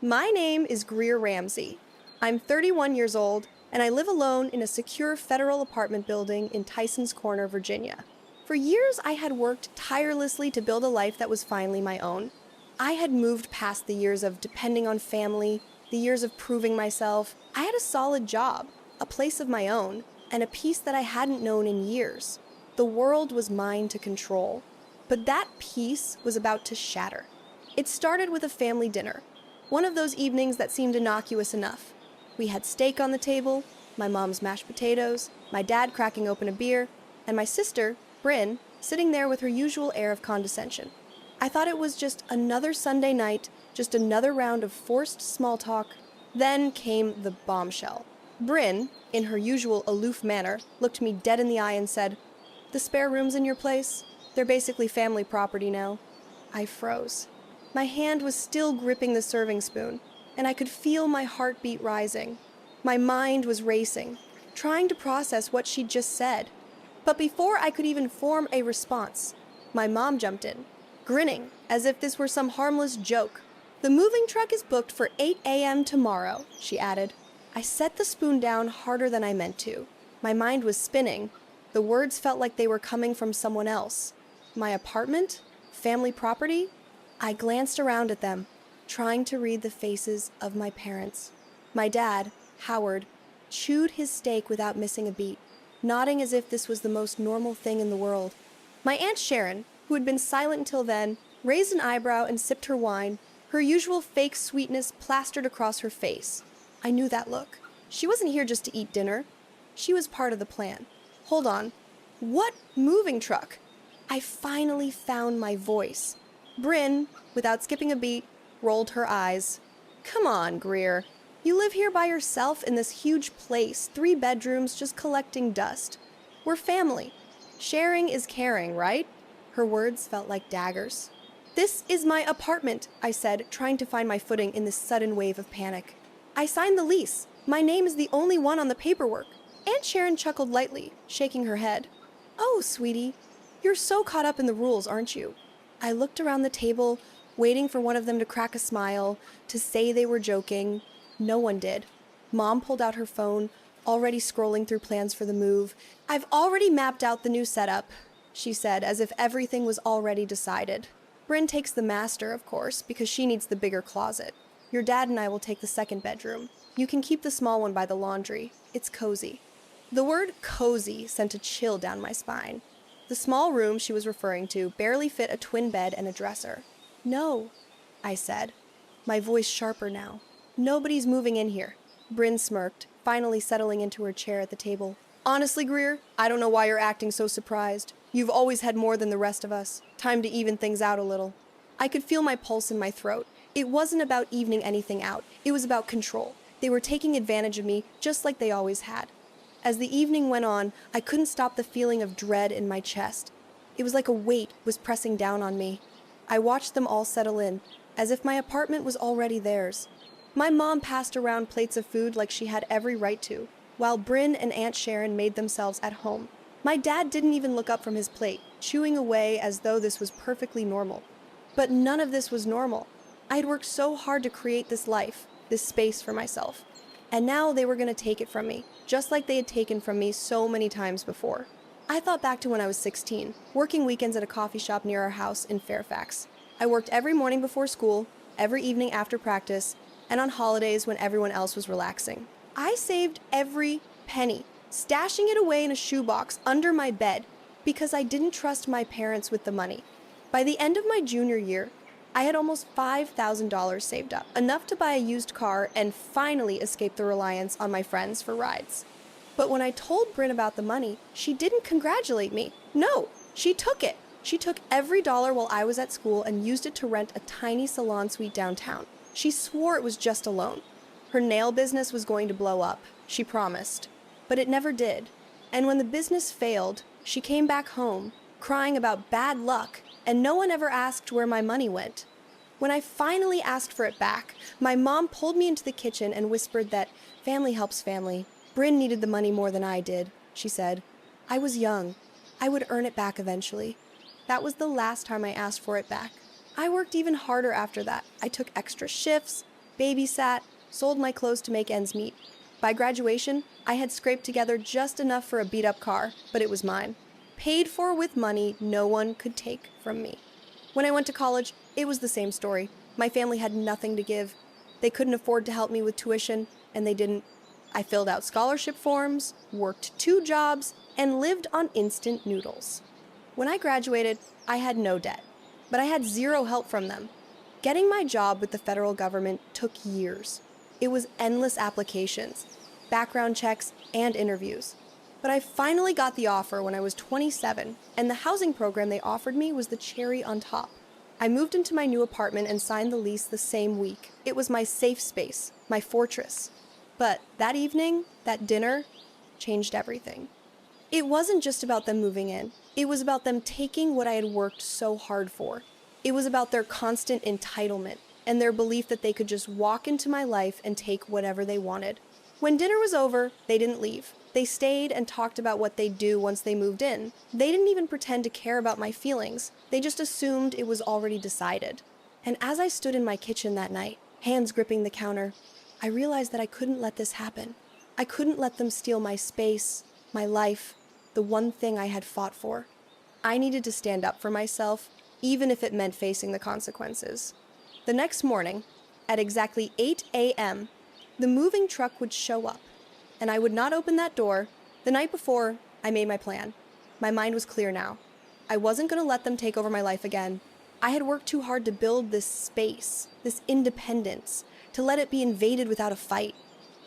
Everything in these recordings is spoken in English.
My name is Greer Ramsey. I'm 31 years old, and I live alone in a secure federal apartment building in Tysons Corner, Virginia. For years, I had worked tirelessly to build a life that was finally my own. I had moved past the years of depending on family, the years of proving myself. I had a solid job, a place of my own, and a peace that I hadn't known in years. The world was mine to control. But that peace was about to shatter. It started with a family dinner, one of those evenings that seemed innocuous enough. We had steak on the table, my mom's mashed potatoes, my dad cracking open a beer, and my sister, Bryn, sitting there with her usual air of condescension. I thought it was just another Sunday night, just another round of forced small talk. Then came the bombshell. Bryn, in her usual aloof manner, looked me dead in the eye and said, "The spare rooms in your place? They're basically family property now." I froze. My hand was still gripping the serving spoon, and I could feel my heartbeat rising. My mind was racing, trying to process what she'd just said. But before I could even form a response, my mom jumped in, grinning as if this were some harmless joke. "The moving truck is booked for 8 a.m. tomorrow," she added. I set the spoon down harder than I meant to. My mind was spinning. The words felt like they were coming from someone else. My apartment? Family property? I glanced around at them, trying to read the faces of my parents. My dad, Howard, chewed his steak without missing a beat, nodding as if this was the most normal thing in the world. My Aunt Sharon, who had been silent until then, raised an eyebrow and sipped her wine, her usual fake sweetness plastered across her face. I knew that look. She wasn't here just to eat dinner. She was part of the plan. Hold on. What moving truck? I finally found my voice. Bryn, without skipping a beat, rolled her eyes. "Come on, Greer. You live here by yourself in this huge place, 3 bedrooms just collecting dust. We're family. Sharing is caring, right?" Her words felt like daggers. "This is my apartment," I said, trying to find my footing in this sudden wave of panic. "I signed the lease. My name is the only one on the paperwork." Aunt Sharon chuckled lightly, shaking her head. "Oh, sweetie, you're so caught up in the rules, aren't you?" I looked around the table, waiting for one of them to crack a smile, to say they were joking. No one did. Mom pulled out her phone, already scrolling through plans for the move. "I've already mapped out the new setup," she said, as if everything was already decided. "Bryn takes the master, of course, because she needs the bigger closet. Your dad and I will take the second bedroom. You can keep the small one by the laundry. It's cozy." The word cozy sent a chill down my spine. The small room she was referring to barely fit a twin bed and a dresser. "No," I said, my voice sharper now. "Nobody's moving in here." Bryn smirked, finally settling into her chair at the table. "Honestly, Greer, I don't know why you're acting so surprised. You've always had more than the rest of us. Time to even things out a little." I could feel my pulse in my throat. It wasn't about evening anything out. It was about control. They were taking advantage of me, just like they always had. As the evening went on, I couldn't stop the feeling of dread in my chest. It was like a weight was pressing down on me. I watched them all settle in, as if my apartment was already theirs. My mom passed around plates of food like she had every right to, while Bryn and Aunt Sharon made themselves at home. My dad didn't even look up from his plate, chewing away as though this was perfectly normal. But none of this was normal. I had worked so hard to create this life, this space for myself. And now they were going to take it from me, just like they had taken from me so many times before. I thought back to when I was 16, working weekends at a coffee shop near our house in Fairfax. I worked every morning before school, every evening after practice, and on holidays when everyone else was relaxing. I saved every penny, stashing it away in a shoebox under my bed because I didn't trust my parents with the money. By the end of my junior year, I had almost $5,000 saved up, enough to buy a used car and finally escape the reliance on my friends for rides. But when I told Bryn about the money, she didn't congratulate me. No, she took it. She took every dollar while I was at school and used it to rent a tiny salon suite downtown. She swore it was just a loan. Her nail business was going to blow up, she promised. But it never did. And when the business failed, she came back home, crying about bad luck, and no one ever asked where my money went. When I finally asked for it back, my mom pulled me into the kitchen and whispered that family helps family. Bryn needed the money more than I did, she said. I was young. I would earn it back eventually. That was the last time I asked for it back. I worked even harder after that. I took extra shifts, babysat, sold my clothes to make ends meet. By graduation, I had scraped together just enough for a beat-up car, but it was mine. Paid for with money no one could take from me. When I went to college, it was the same story. My family had nothing to give. They couldn't afford to help me with tuition, and they didn't. I filled out scholarship forms, worked 2 jobs, and lived on instant noodles. When I graduated, I had no debt, but I had zero help from them. Getting my job with the federal government took years. It was endless applications, background checks, and interviews. But I finally got the offer when I was 27, and the housing program they offered me was the cherry on top. I moved into my new apartment and signed the lease the same week. It was my safe space, my fortress. But that evening, that dinner, changed everything. It wasn't just about them moving in. It was about them taking what I had worked so hard for. It was about their constant entitlement and their belief that they could just walk into my life and take whatever they wanted. When dinner was over, they didn't leave. They stayed and talked about what they'd do once they moved in. They didn't even pretend to care about my feelings. They just assumed it was already decided. And as I stood in my kitchen that night, hands gripping the counter, I realized that I couldn't let this happen. I couldn't let them steal my space, my life, the one thing I had fought for. I needed to stand up for myself, even if it meant facing the consequences. The next morning, at exactly 8 a.m., the moving truck would show up, and I would not open that door. The night before, I made my plan. My mind was clear now. I wasn't going to let them take over my life again. I had worked too hard to build this space, this independence, to let it be invaded without a fight.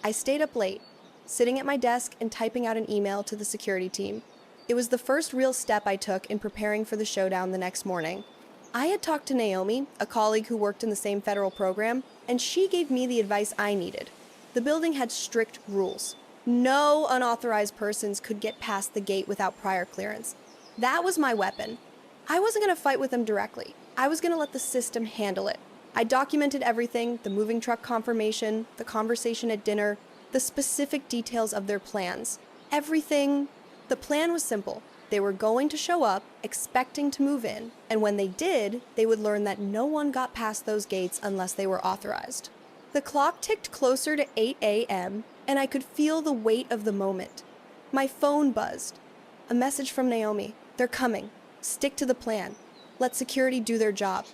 I stayed up late, sitting at my desk and typing out an email to the security team. It was the first real step I took in preparing for the showdown the next morning. I had talked to Naomi, a colleague who worked in the same federal program, and she gave me the advice I needed. The building had strict rules. No unauthorized persons could get past the gate without prior clearance. That was my weapon. I wasn't going to fight with them directly. I was going to let the system handle it. I documented everything, the moving truck confirmation, the conversation at dinner, the specific details of their plans. Everything. The plan was simple. They were going to show up, expecting to move in, and when they did, they would learn that no one got past those gates unless they were authorized. The clock ticked closer to 8 a.m., and I could feel the weight of the moment. My phone buzzed. A message from Naomi. They're coming. Stick to the plan. Let security do their job.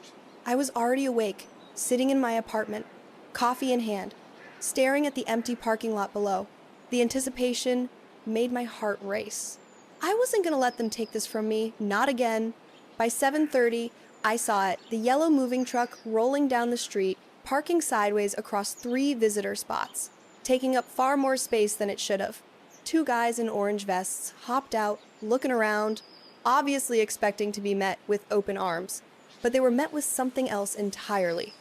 I was already awake, sitting in my apartment, coffee in hand, staring at the empty parking lot below. The anticipation made my heart race. I wasn't going to let them take this from me, not again. By 7:30, I saw it, the yellow moving truck rolling down the street, parking sideways across 3 visitor spots, taking up far more space than it should have. 2 guys in orange vests hopped out, looking around, obviously expecting to be met with open arms, but they were met with something else entirely.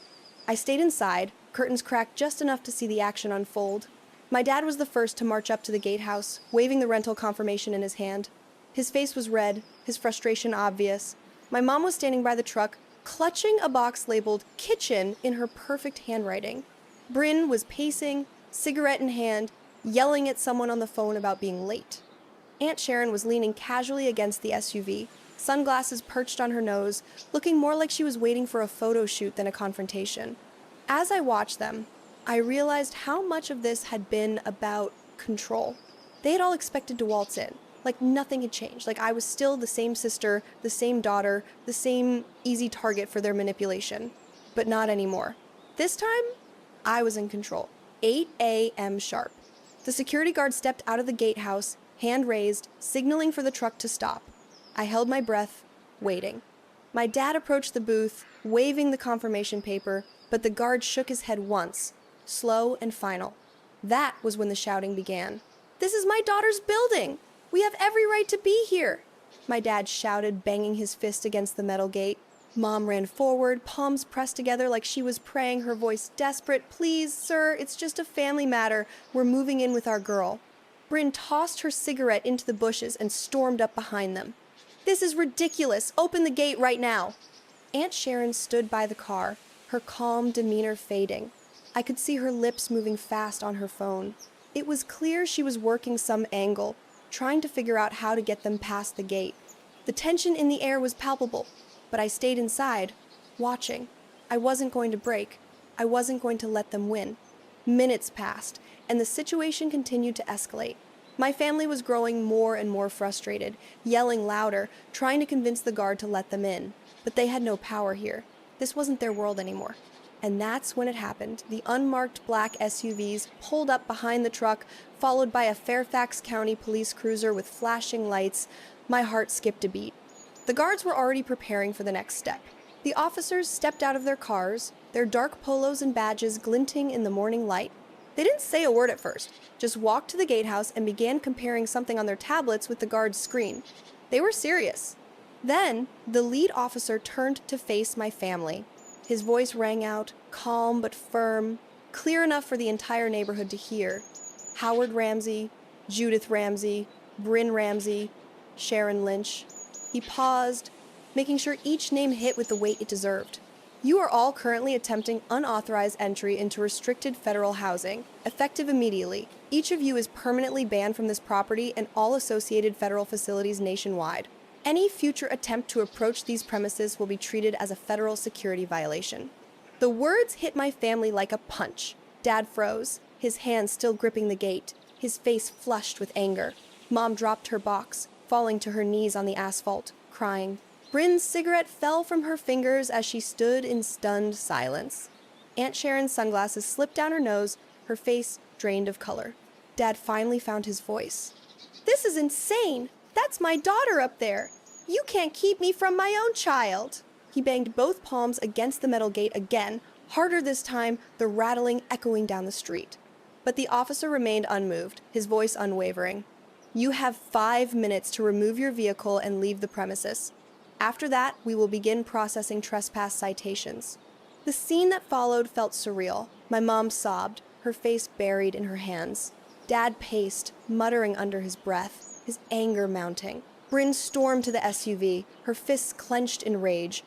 I stayed inside, curtains cracked just enough to see the action unfold. My dad was the first to march up to the gatehouse, waving the rental confirmation in his hand. His face was red, his frustration obvious. My mom was standing by the truck, clutching a box labeled "Kitchen" in her perfect handwriting. Bryn was pacing, cigarette in hand, yelling at someone on the phone about being late. Aunt Sharon was leaning casually against the SUV, sunglasses perched on her nose, looking more like she was waiting for a photo shoot than a confrontation. As I watched them, I realized how much of this had been about control. They had all expected to waltz in, like nothing had changed, like I was still the same sister, the same daughter, the same easy target for their manipulation. But not anymore. This time, I was in control. 8 a.m. sharp. The security guard stepped out of the gatehouse, hand raised, signaling for the truck to stop. I held my breath, waiting. My dad approached the booth, waving the confirmation paper, but the guard shook his head once, slow and final. That was when the shouting began. "This is my daughter's building! We have every right to be here!" My dad shouted, banging his fist against the metal gate. Mom ran forward, palms pressed together like she was praying, her voice desperate. "Please, sir, it's just a family matter. We're moving in with our girl." Bryn tossed her cigarette into the bushes and stormed up behind them. "This is ridiculous! Open the gate right now!" Aunt Sharon stood by the car, her calm demeanor fading. I could see her lips moving fast on her phone. It was clear she was working some angle, trying to figure out how to get them past the gate. The tension in the air was palpable, but I stayed inside, watching. I wasn't going to break. I wasn't going to let them win. Minutes passed, and the situation continued to escalate. My family was growing more and more frustrated, yelling louder, trying to convince the guard to let them in. But they had no power here. This wasn't their world anymore. And that's when it happened. The unmarked black SUVs pulled up behind the truck, followed by a Fairfax County police cruiser with flashing lights. My heart skipped a beat. The guards were already preparing for the next step. The officers stepped out of their cars, their dark polos and badges glinting in the morning light. They didn't say a word at first, just walked to the gatehouse and began comparing something on their tablets with the guard's screen. They were serious. Then, the lead officer turned to face my family. His voice rang out, calm but firm, clear enough for the entire neighborhood to hear. Howard Ramsey, Judith Ramsey, Bryn Ramsey, Sharon Lynch. He paused, making sure each name hit with the weight it deserved. You are all currently attempting unauthorized entry into restricted federal housing, effective immediately. Each of you is permanently banned from this property and all associated federal facilities nationwide. Any future attempt to approach these premises will be treated as a federal security violation. The words hit my family like a punch. Dad froze, his hands still gripping the gate, his face flushed with anger. Mom dropped her box, falling to her knees on the asphalt, crying. Bryn's cigarette fell from her fingers as she stood in stunned silence. Aunt Sharon's sunglasses slipped down her nose, her face drained of color. Dad finally found his voice. "This is insane! That's my daughter up there! You can't keep me from my own child!" He banged both palms against the metal gate again, harder this time, the rattling echoing down the street. But the officer remained unmoved, his voice unwavering. "You have 5 minutes to remove your vehicle and leave the premises. After that, we will begin processing trespass citations." The scene that followed felt surreal. My mom sobbed, her face buried in her hands. Dad paced, muttering under his breath, his anger mounting. Bryn stormed to the SUV, her fists clenched in rage.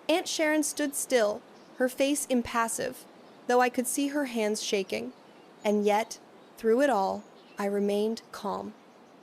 Aunt Sharon stood still, her face impassive, though I could see her hands shaking. And yet, through it all, I remained calm.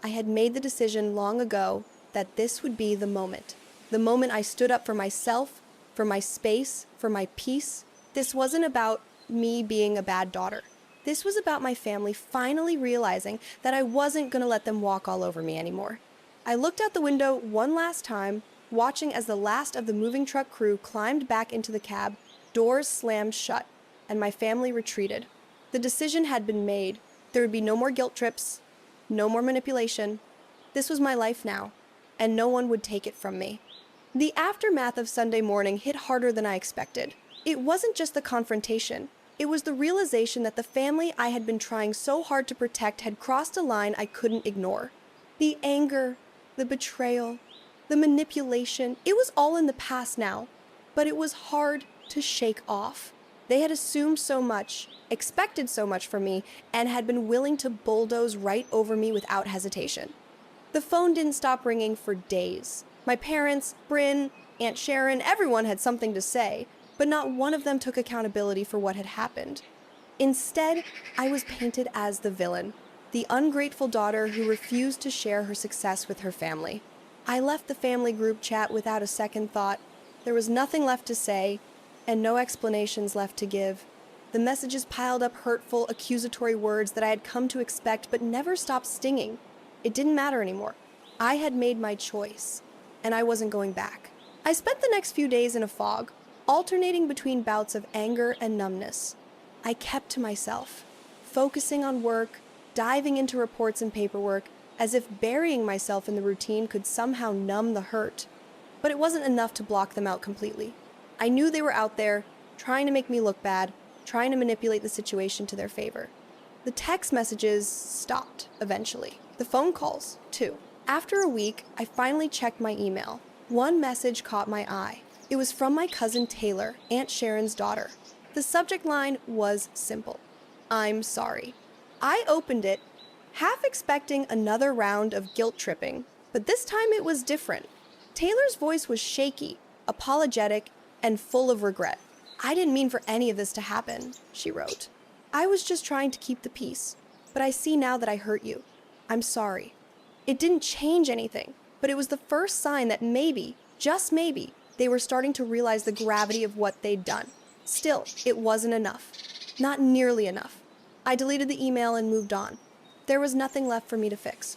I had made the decision long ago that this would be the moment. The moment I stood up for myself, for my space, for my peace. This wasn't about me being a bad daughter. This was about my family finally realizing that I wasn't going to let them walk all over me anymore. I looked out the window one last time, watching as the last of the moving truck crew climbed back into the cab, doors slammed shut, and my family retreated. The decision had been made. There would be no more guilt trips, no more manipulation. This was my life now, and no one would take it from me. The aftermath of Sunday morning hit harder than I expected. It wasn't just the confrontation. It was the realization that the family I had been trying so hard to protect had crossed a line I couldn't ignore. The anger, the betrayal, the manipulation, it was all in the past now, but it was hard to shake off. They had assumed so much, expected so much from me, and had been willing to bulldoze right over me without hesitation. The phone didn't stop ringing for days. My parents, Bryn, Aunt Sharon, everyone had something to say, but not one of them took accountability for what had happened. Instead, I was painted as the villain, the ungrateful daughter who refused to share her success with her family. I left the family group chat without a second thought. There was nothing left to say, and no explanations left to give. The messages piled up hurtful, accusatory words that I had come to expect but never stopped stinging. It didn't matter anymore. I had made my choice, and I wasn't going back. I spent the next few days in a fog, alternating between bouts of anger and numbness. I kept to myself, focusing on work, diving into reports and paperwork, as if burying myself in the routine could somehow numb the hurt. But it wasn't enough to block them out completely. I knew they were out there, trying to make me look bad, trying to manipulate the situation to their favor. The text messages stopped, eventually. The phone calls, too. After a week, I finally checked my email. One message caught my eye. It was from my cousin Taylor, Aunt Sharon's daughter. The subject line was simple. "I'm sorry." I opened it, half expecting another round of guilt tripping, but this time it was different. Taylor's voice was shaky, apologetic, and full of regret. "I didn't mean for any of this to happen," she wrote. "I was just trying to keep the peace, but I see now that I hurt you. I'm sorry." It didn't change anything, but it was the first sign that maybe, just maybe, they were starting to realize the gravity of what they'd done. Still, it wasn't enough. Not nearly enough. I deleted the email and moved on. There was nothing left for me to fix.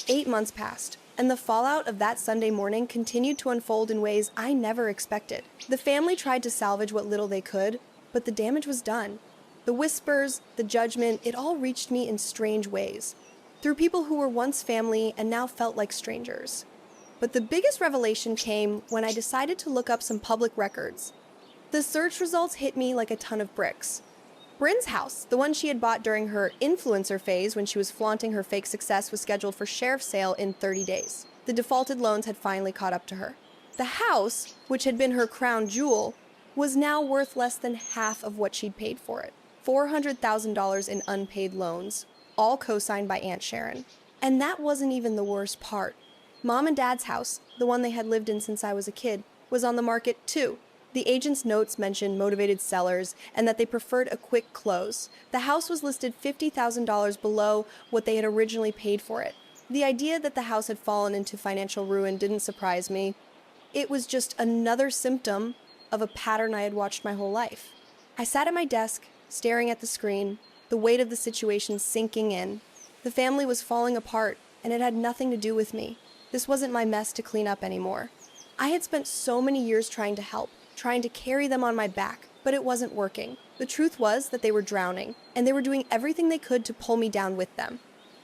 8 months passed, and the fallout of that Sunday morning continued to unfold in ways I never expected. The family tried to salvage what little they could, but the damage was done. The whispers, the judgment, it all reached me in strange ways, through people who were once family and now felt like strangers. But the biggest revelation came when I decided to look up some public records. The search results hit me like a ton of bricks. Bryn's house, the one she had bought during her influencer phase when she was flaunting her fake success, was scheduled for sheriff's sale in 30 days. The defaulted loans had finally caught up to her. The house, which had been her crown jewel, was now worth less than half of what she'd paid for it. $400,000 in unpaid loans, all co-signed by Aunt Sharon. And that wasn't even the worst part. Mom and Dad's house, the one they had lived in since I was a kid, was on the market too. The agent's notes mentioned motivated sellers and that they preferred a quick close. The house was listed $50,000 below what they had originally paid for it. The idea that the house had fallen into financial ruin didn't surprise me. It was just another symptom of a pattern I had watched my whole life. I sat at my desk, staring at the screen, the weight of the situation sinking in. The family was falling apart, and it had nothing to do with me. This wasn't my mess to clean up anymore. I had spent so many years trying to help, trying to carry them on my back, but it wasn't working. The truth was that they were drowning, and they were doing everything they could to pull me down with them.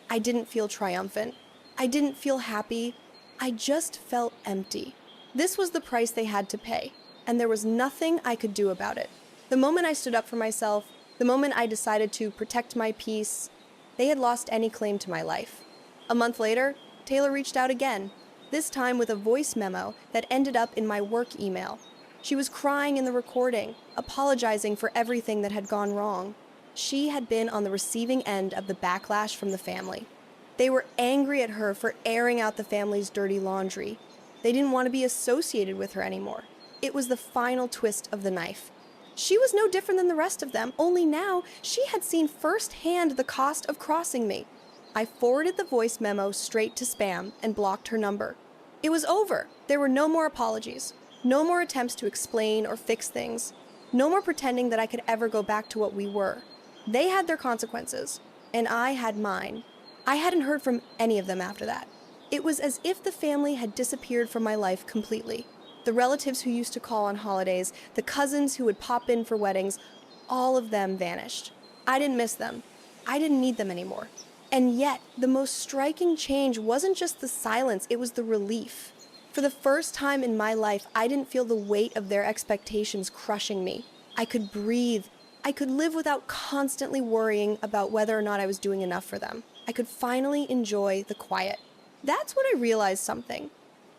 I didn't feel triumphant. I didn't feel happy. I just felt empty. This was the price they had to pay, and there was nothing I could do about it. The moment I stood up for myself, the moment I decided to protect my peace, they had lost any claim to my life. A month later, Taylor reached out again, this time with a voice memo that ended up in my work email. She was crying in the recording, apologizing for everything that had gone wrong. She had been on the receiving end of the backlash from the family. They were angry at her for airing out the family's dirty laundry. They didn't want to be associated with her anymore. It was the final twist of the knife. She was no different than the rest of them, only now she had seen firsthand the cost of crossing me. I forwarded the voice memo straight to spam and blocked her number. It was over. There were no more apologies. No more attempts to explain or fix things. No more pretending that I could ever go back to what we were. They had their consequences, and I had mine. I hadn't heard from any of them after that. It was as if the family had disappeared from my life completely. The relatives who used to call on holidays, the cousins who would pop in for weddings, all of them vanished. I didn't miss them. I didn't need them anymore. And yet, the most striking change wasn't just the silence, it was the relief. For the first time in my life, I didn't feel the weight of their expectations crushing me. I could breathe. I could live without constantly worrying about whether or not I was doing enough for them. I could finally enjoy the quiet. That's when I realized something.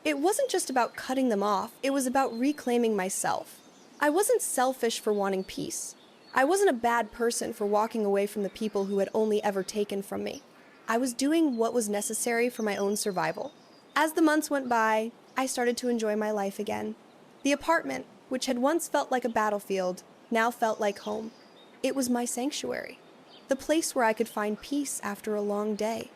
It wasn't just about cutting them off, it was about reclaiming myself. I wasn't selfish for wanting peace. I wasn't a bad person for walking away from the people who had only ever taken from me. I was doing what was necessary for my own survival. As the months went by, I started to enjoy my life again. The apartment, which had once felt like a battlefield, now felt like home. It was my sanctuary, the place where I could find peace after a long day.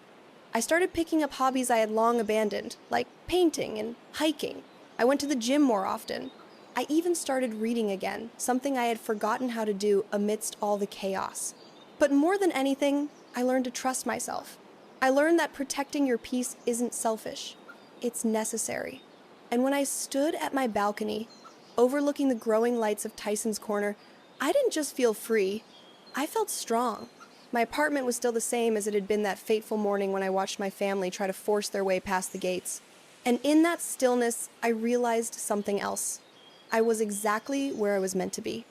I started picking up hobbies I had long abandoned, like painting and hiking. I went to the gym more often. I even started reading again, something I had forgotten how to do amidst all the chaos. But more than anything, I learned to trust myself. I learned that protecting your peace isn't selfish. It's necessary. And when I stood at my balcony, overlooking the growing lights of Tyson's Corner, I didn't just feel free. I felt strong. My apartment was still the same as it had been that fateful morning when I watched my family try to force their way past the gates. And in that stillness, I realized something else. I was exactly where I was meant to be.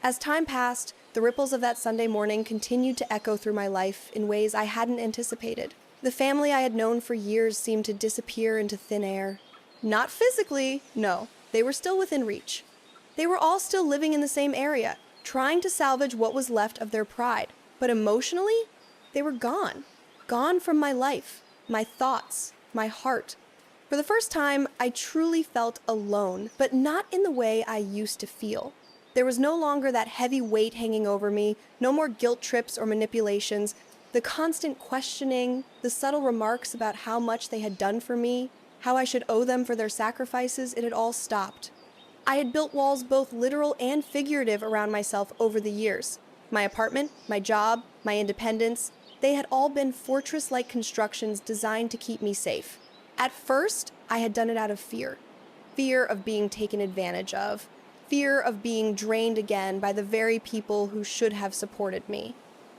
As time passed, the ripples of that Sunday morning continued to echo through my life in ways I hadn't anticipated. The family I had known for years seemed to disappear into thin air. Not physically, no, they were still within reach. They were all still living in the same area, trying to salvage what was left of their pride. But emotionally, they were gone. Gone from my life, my thoughts, my heart. For the first time, I truly felt alone, but not in the way I used to feel. There was no longer that heavy weight hanging over me, no more guilt trips or manipulations. The constant questioning, the subtle remarks about how much they had done for me, how I should owe them for their sacrifices, it had all stopped. I had built walls both literal and figurative around myself over the years. My apartment, my job, my independence, they had all been fortress-like constructions designed to keep me safe. At first, I had done it out of fear. Fear of being taken advantage of. Fear of being drained again by the very people who should have supported me.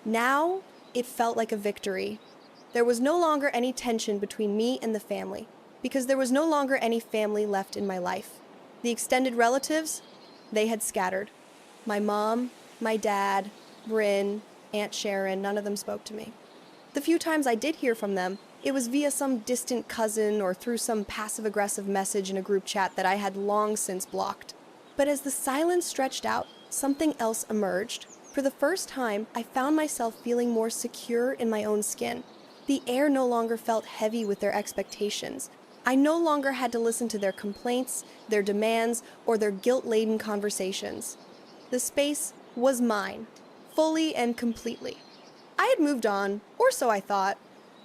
Now, it felt like a victory. There was no longer any tension between me and the family, because there was no longer any family left in my life. The extended relatives, they had scattered. My mom, my dad, Bryn, Aunt Sharon, none of them spoke to me. The few times I did hear from them, it was via some distant cousin or through some passive-aggressive message in a group chat that I had long since blocked. But as the silence stretched out, something else emerged. For the first time, I found myself feeling more secure in my own skin. The air no longer felt heavy with their expectations. I no longer had to listen to their complaints, their demands, or their guilt-laden conversations. The space was mine, fully and completely. I had moved on, or so I thought.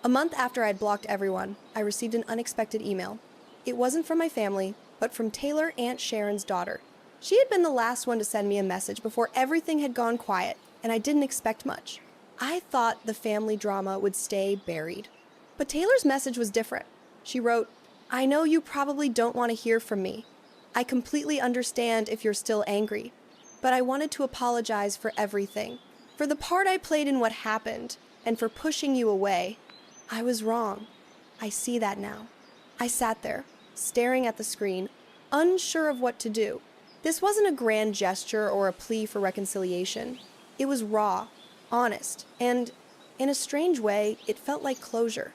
A month after I'd blocked everyone, I received an unexpected email. It wasn't from my family, but from Taylor, Aunt Sharon's daughter. She had been the last one to send me a message before everything had gone quiet, and I didn't expect much. I thought the family drama would stay buried. But Taylor's message was different. She wrote, "I know you probably don't want to hear from me. I completely understand if you're still angry, but I wanted to apologize for everything. For the part I played in what happened, and for pushing you away. I was wrong. I see that now." I sat there, staring at the screen, unsure of what to do. This wasn't a grand gesture or a plea for reconciliation. It was raw, honest, and, in a strange way, it felt like closure.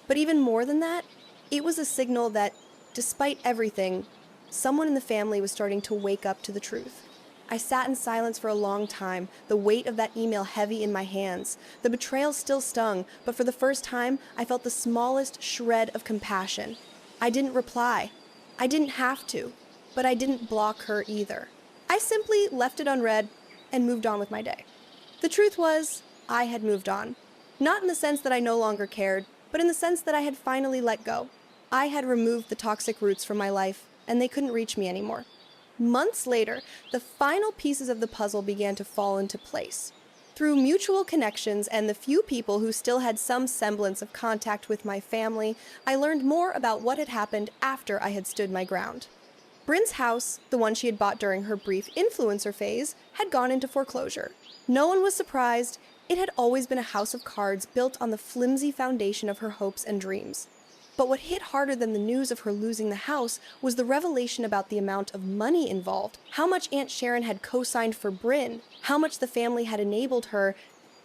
But even more than that, it was a signal that, despite everything, someone in the family was starting to wake up to the truth. I sat in silence for a long time, the weight of that email heavy in my hands. The betrayal still stung, but for the first time, I felt the smallest shred of compassion. I didn't reply. I didn't have to, but I didn't block her either. I simply left it unread and moved on with my day. The truth was, I had moved on. Not in the sense that I no longer cared, but in the sense that I had finally let go. I had removed the toxic roots from my life, and they couldn't reach me anymore. Months later, the final pieces of the puzzle began to fall into place. Through mutual connections and the few people who still had some semblance of contact with my family, I learned more about what had happened after I had stood my ground. Bryn's house, the one she had bought during her brief influencer phase, had gone into foreclosure. No one was surprised. It had always been a house of cards built on the flimsy foundation of her hopes and dreams. But what hit harder than the news of her losing the house was the revelation about the amount of money involved, how much Aunt Sharon had co-signed for Bryn, how much the family had enabled her,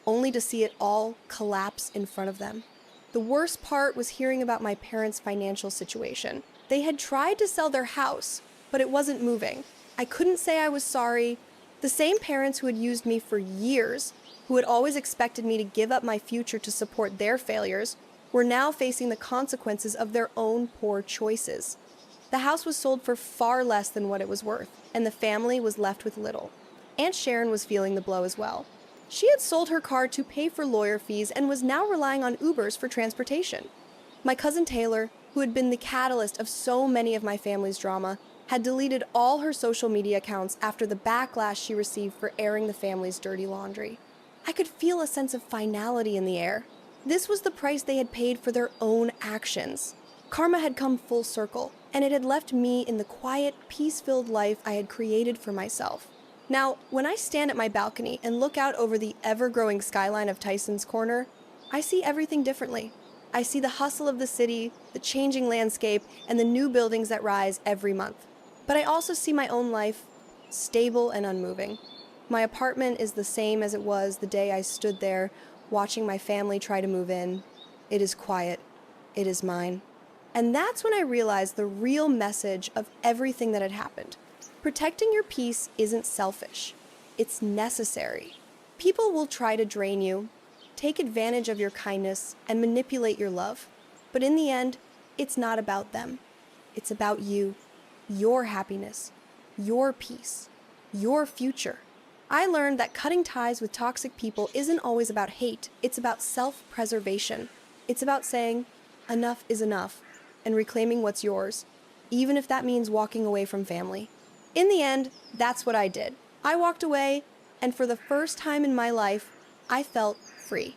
only to see it all collapse in front of them. The worst part was hearing about my parents' financial situation. They had tried to sell their house, but it wasn't moving. I couldn't say I was sorry. The same parents who had used me for years, who had always expected me to give up my future to support their failures, were now facing the consequences of their own poor choices. The house was sold for far less than what it was worth, and the family was left with little. Aunt Sharon was feeling the blow as well. She had sold her car to pay for lawyer fees and was now relying on Ubers for transportation. My cousin Taylor, who had been the catalyst of so many of my family's drama, had deleted all her social media accounts after the backlash she received for airing the family's dirty laundry. I could feel a sense of finality in the air. This was the price they had paid for their own actions. Karma had come full circle, and it had left me in the quiet, peace-filled life I had created for myself. Now, when I stand at my balcony and look out over the ever-growing skyline of Tysons Corner, I see everything differently. I see the hustle of the city, the changing landscape, and the new buildings that rise every month. But I also see my own life, stable and unmoving. My apartment is the same as it was the day I stood there, watching my family try to move in. It is quiet. It is mine. And that's when I realized the real message of everything that had happened. Protecting your peace isn't selfish. It's necessary. People will try to drain you, take advantage of your kindness, and manipulate your love. But in the end, it's not about them. It's about you, your happiness, your peace, your future. I learned that cutting ties with toxic people isn't always about hate. It's about self-preservation. It's about saying, enough is enough, and reclaiming what's yours, even if that means walking away from family. In the end, that's what I did. I walked away, and for the first time in my life, I felt free.